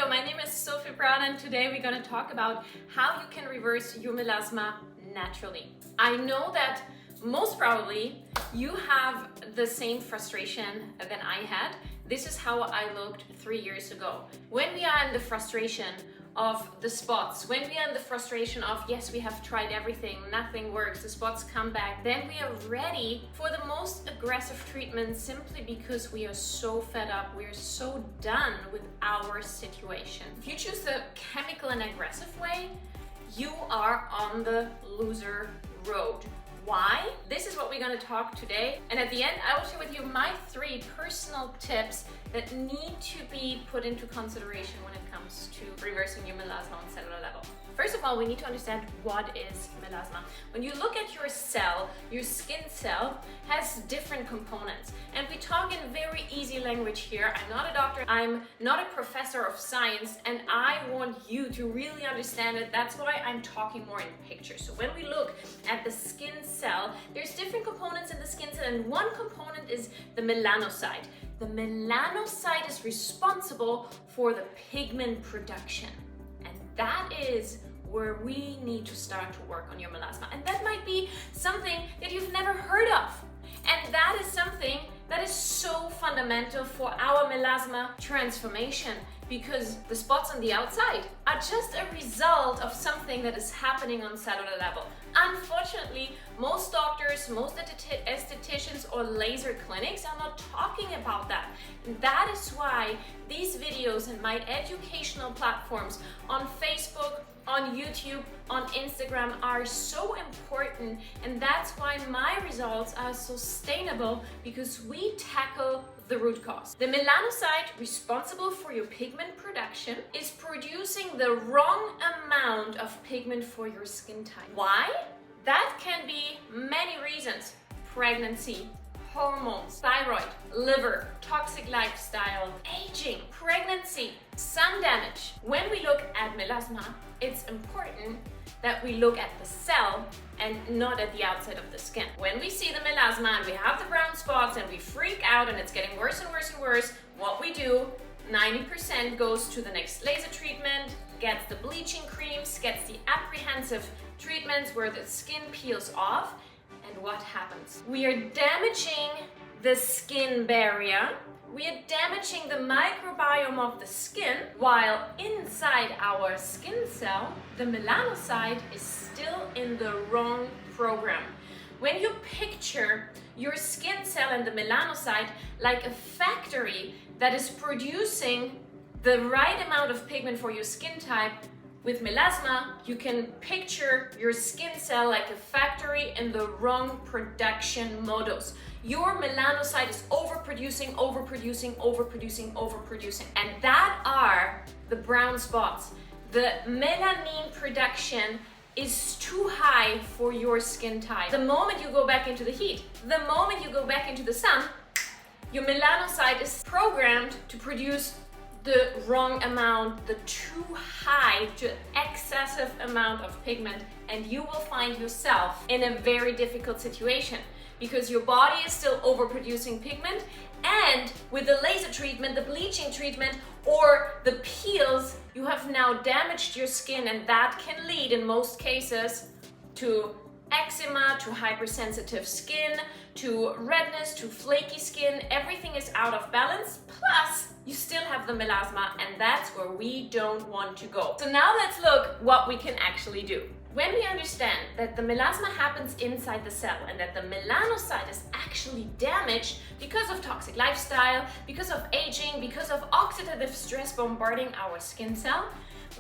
my name is Sophie Brown and today we're going to talk about how you can reverse your melasma naturally. I know that most probably you have the same frustration that I had. This is how I looked 3 years ago. When we are in the frustration of the spots, when we are in the frustration of, yes, we have tried everything, nothing works, the spots come back, then we are ready for the most aggressive treatment simply because we are so fed up, we are so done with our situation. If you choose the chemical and aggressive way, you are on the loser road. Why? This is what we're going to talk today, and at the end I will share with you my 3 personal tips that need to be put into consideration when it comes to reversing your melasma on cellular level. First of all, we need to understand what is melasma. When you look at your cell, your skin cell has different components, and we talk in very easy language here. I'm not a doctor, I'm not a professor of science, and I want you to really understand it. That's why I'm talking more in pictures. So when we look at the skin cell, there's different components in the skin cell, and one component is the melanocyte. The melanocyte is responsible for the pigment production, and that is where we need to start to work on your melasma. And that might be something that you've never heard of. And that is something that is so fundamental for our melasma transformation, because the spots on the outside are just a result of something that is happening on cellular level. Unfortunately, most doctors, most estheticians or laser clinics are not talking about that. And that is why these videos and my educational platforms on Facebook, on YouTube, on Instagram are so important, and that's why my results are sustainable, because we tackle the root cause. The melanocyte responsible for your pigment production is producing the wrong amount of pigment for your skin type. Why? That can be many reasons. Pregnancy, hormones, thyroid, liver, toxic lifestyle, aging, pregnancy, sun damage. When we look at melasma, it's important that we look at the cell and not at the outside of the skin. When we see the melasma and we have the brown spots and we freak out and it's getting worse and worse and worse, what we do, 90% goes to the next laser treatment, gets the bleaching creams, gets the apprehensive treatments where the skin peels off. And what happens? We are damaging the skin barrier. We are damaging the microbiome of the skin, while inside our skin cell, the melanocyte is still in the wrong program. When you picture your skin cell and the melanocyte like a factory that is producing the right amount of pigment for your skin type, with melasma, you can picture your skin cell like a factory in the wrong production modus. Your melanocyte is overproducing, overproducing, overproducing, overproducing. And that are the brown spots. The melanin production is too high for your skin type. The moment you go back into the heat, the moment you go back into the sun, your melanocyte is programmed to produce the wrong amount, the too high, to excessive amount of pigment, and you will find yourself in a very difficult situation because your body is still overproducing pigment, and with the laser treatment, the bleaching treatment, or the peels, you have now damaged your skin, and that can lead in most cases to eczema, to hypersensitive skin, to redness, to flaky skin. Everything is out of balance, plus you still have the melasma, and that's where we don't want to go. So now let's look what we can actually do. When we understand that the melasma happens inside the cell and that the melanocyte is actually damaged because of toxic lifestyle, because of aging, because of oxidative stress bombarding our skin cell,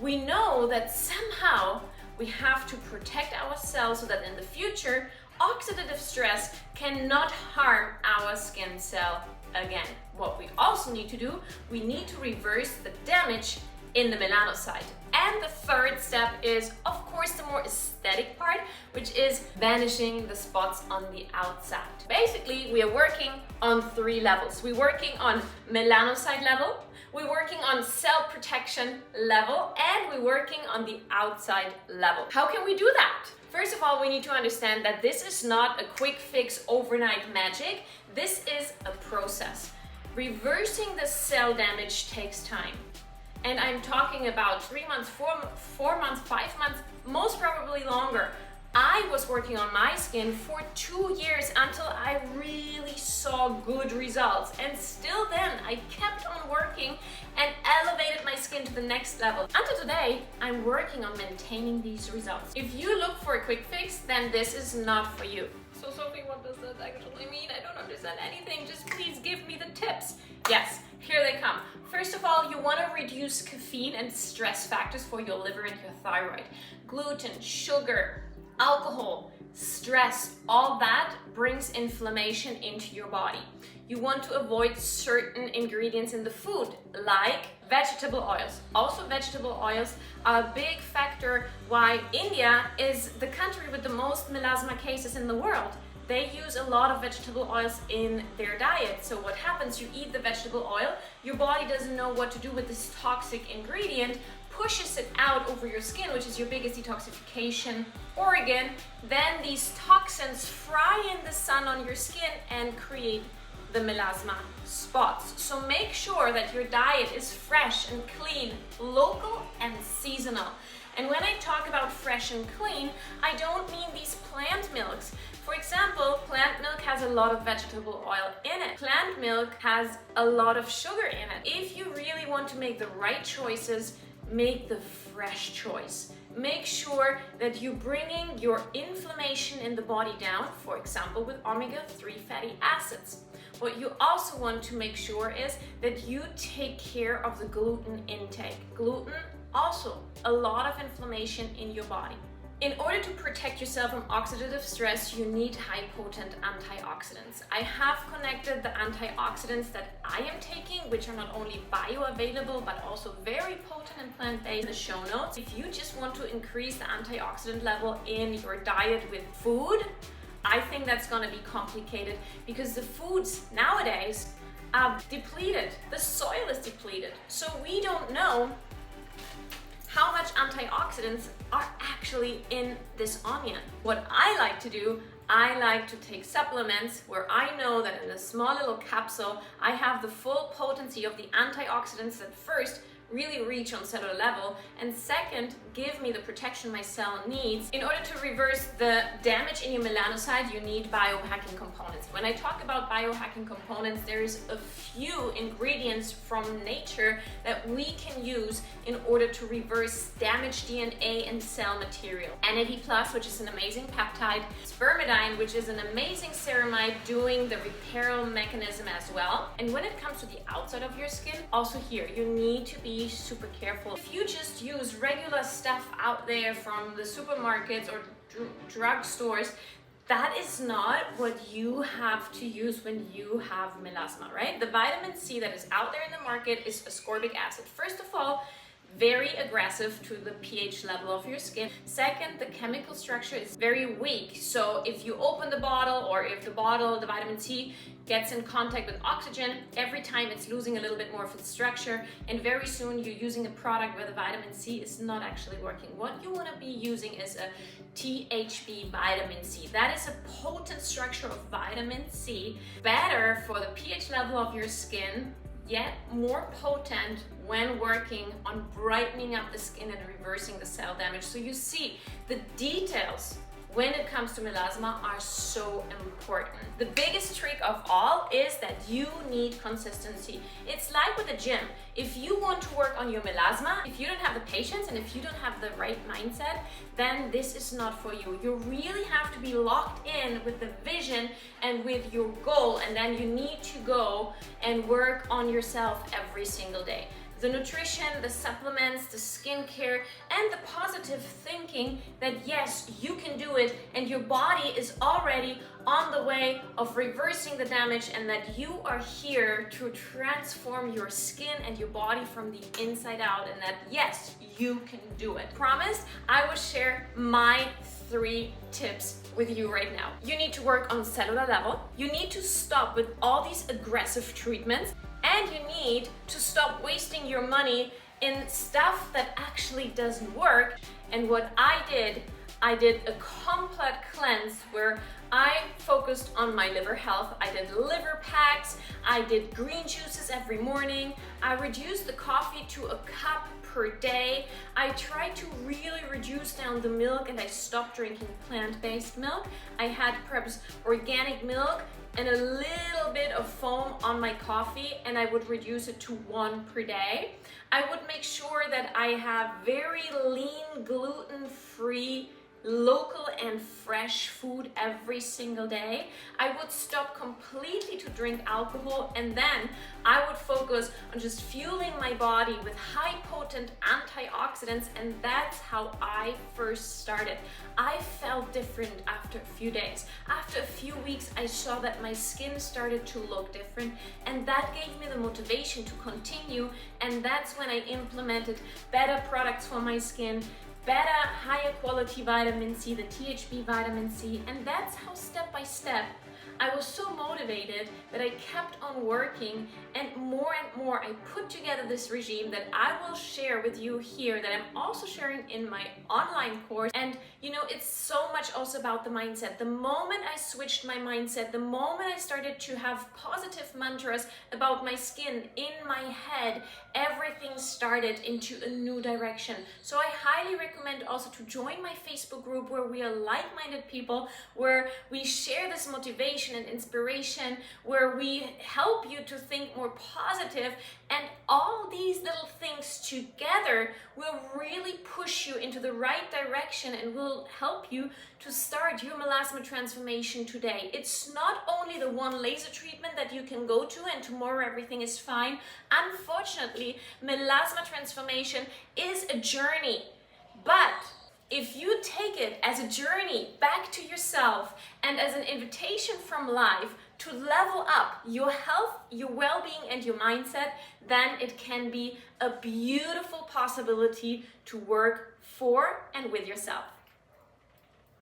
we know that somehow we have to protect our cells so that in the future, oxidative stress cannot harm our skin cell again. What we also need to do, we need to reverse the damage in the melanocyte. And the third step is, of course, the more aesthetic part, which is vanishing the spots on the outside. Basically, we are working on 3 levels. We're working on melanocyte level, we're working on cell protection level, and we're working on the outside level. How can we do that? First of all, we need to understand that this is not a quick fix overnight magic. This is a process. Reversing the cell damage takes time. And I'm talking about 3 months, 4 months, 5 months, most probably longer. I was working on my skin for 2 years until I really saw good results. And still then, I kept on working and elevated my skin to the next level. Until today, I'm working on maintaining these results. If you look for a quick fix, then this is not for you. So Sophie, what does that actually mean? I don't understand anything. Just please give me the tips. Yes, here they come. First of all, you want to reduce caffeine and stress factors for your liver and your thyroid. Gluten, sugar, alcohol, stress, all that brings inflammation into your body. You want to avoid certain ingredients in the food, like vegetable oils. Also, vegetable oils are a big factor why India is the country with the most melasma cases in the world. They use a lot of vegetable oils in their diet. So what happens, you eat the vegetable oil, your body doesn't know what to do with this toxic ingredient, pushes it out over your skin, which is your biggest detoxification organ. Then these toxins fry in the sun on your skin and create the melasma spots. So make sure that your diet is fresh and clean, local and seasonal. And when I talk about fresh and clean, I don't mean these plant milks. For example, plant milk has a lot of vegetable oil in it. Plant milk has a lot of sugar in it. If you really want to make the right choices, make the fresh choice. Make sure that you're bringing your inflammation in the body down, for example, with omega-3 fatty acids. What you also want to make sure is that you take care of the gluten intake. Gluten, also a lot of inflammation in your body. In order to protect yourself from oxidative stress, you need high potent antioxidants. I have connected the antioxidants that I am taking, which are not only bioavailable, but also very potent and plant-based, in the show notes. If you just want to increase the antioxidant level in your diet with food, I think that's gonna be complicated because the foods nowadays are depleted. The soil is depleted. So we don't know how much antioxidants are actually in this onion. What I like to do, I like to take supplements where I know that in a small little capsule, I have the full potency of the antioxidants that first really reach on cellular level, and second, give me the protection my cell needs. In order to reverse the damage in your melanocyte, you need biohacking components. When I talk about biohacking components, there's a few ingredients from nature that we can use in order to reverse damaged DNA and cell material. NAD+, which is an amazing peptide, spermidine, which is an amazing ceramide doing the repair mechanism as well. And when it comes to the outside of your skin, also here, you need to be super careful. If you just use regular stuff out there from the supermarkets or drugstores, that is not what you have to use when you have melasma, right? The vitamin C that is out there in the market is ascorbic acid. First of all, very aggressive to the pH level of your skin. Second, the chemical structure is very weak. So if you open the bottle, or if the vitamin C gets in contact with oxygen, every time it's losing a little bit more of its structure, and very soon you're using a product where the vitamin C is not actually working. What you want to be using is a THB vitamin C. That is a potent structure of vitamin C, better for the pH level of your skin, yet more potent when working on brightening up the skin and reversing the cell damage. So you see, the details when it comes to melasma are so important. The biggest trick of all is that you need consistency. It's like with the gym. If you want to work on your melasma, if you don't have the patience and if you don't have the right mindset, then this is not for you. You really have to be locked in with the vision and with your goal, and then you need to go and work on yourself every single day. The nutrition, the supplements, the skincare, and the positive thinking that yes, you can do it and your body is already on the way of reversing the damage, and that you are here to transform your skin and your body from the inside out, and that yes, you can do it. Promise, I will share my 3 tips with you right now. You need to work on cellular level. You need to stop with all these aggressive treatments. And you need to stop wasting your money in stuff that actually doesn't work. And what I did a complete cleanse where I focused on my liver health. I did liver packs, I did green juices every morning, I reduced the coffee to a cup per day. I tried to really reduce down the milk and I stopped drinking plant-based milk. I had perhaps organic milk and a little bit of foam on my coffee, and I would reduce it to 1 per day. I would make sure that I have very lean, gluten-free, local and fresh food every single day. I would stop completely to drink alcohol, and then I would focus on just fueling my body with high potent antioxidants, and that's how I first started. I felt different after a few days. After a few weeks, I saw that my skin started to look different, and that gave me the motivation to continue, and that's when I implemented better products for my skin, better, higher quality vitamin C, the THB vitamin C, and that's how step by step I was so motivated that I kept on working, and more I put together this regime that I will share with you here, that I'm also sharing in my online course. And you know, it's so much also about the mindset. The moment I switched my mindset, the moment I started to have positive mantras about my skin in my head, everything started into a new direction. So I highly recommend also to join my Facebook group, where we are like-minded people, where we share this motivation and inspiration, where we help you to think more positive, and all these little things together will really push you into the right direction and will help you to start your melasma transformation today. It's not only the one laser treatment that you can go to and tomorrow everything is fine. Unfortunately, melasma transformation is a journey, but if you take it as a journey back to yourself and as an invitation from life to level up your health, your well-being, and your mindset, then it can be a beautiful possibility to work for and with yourself.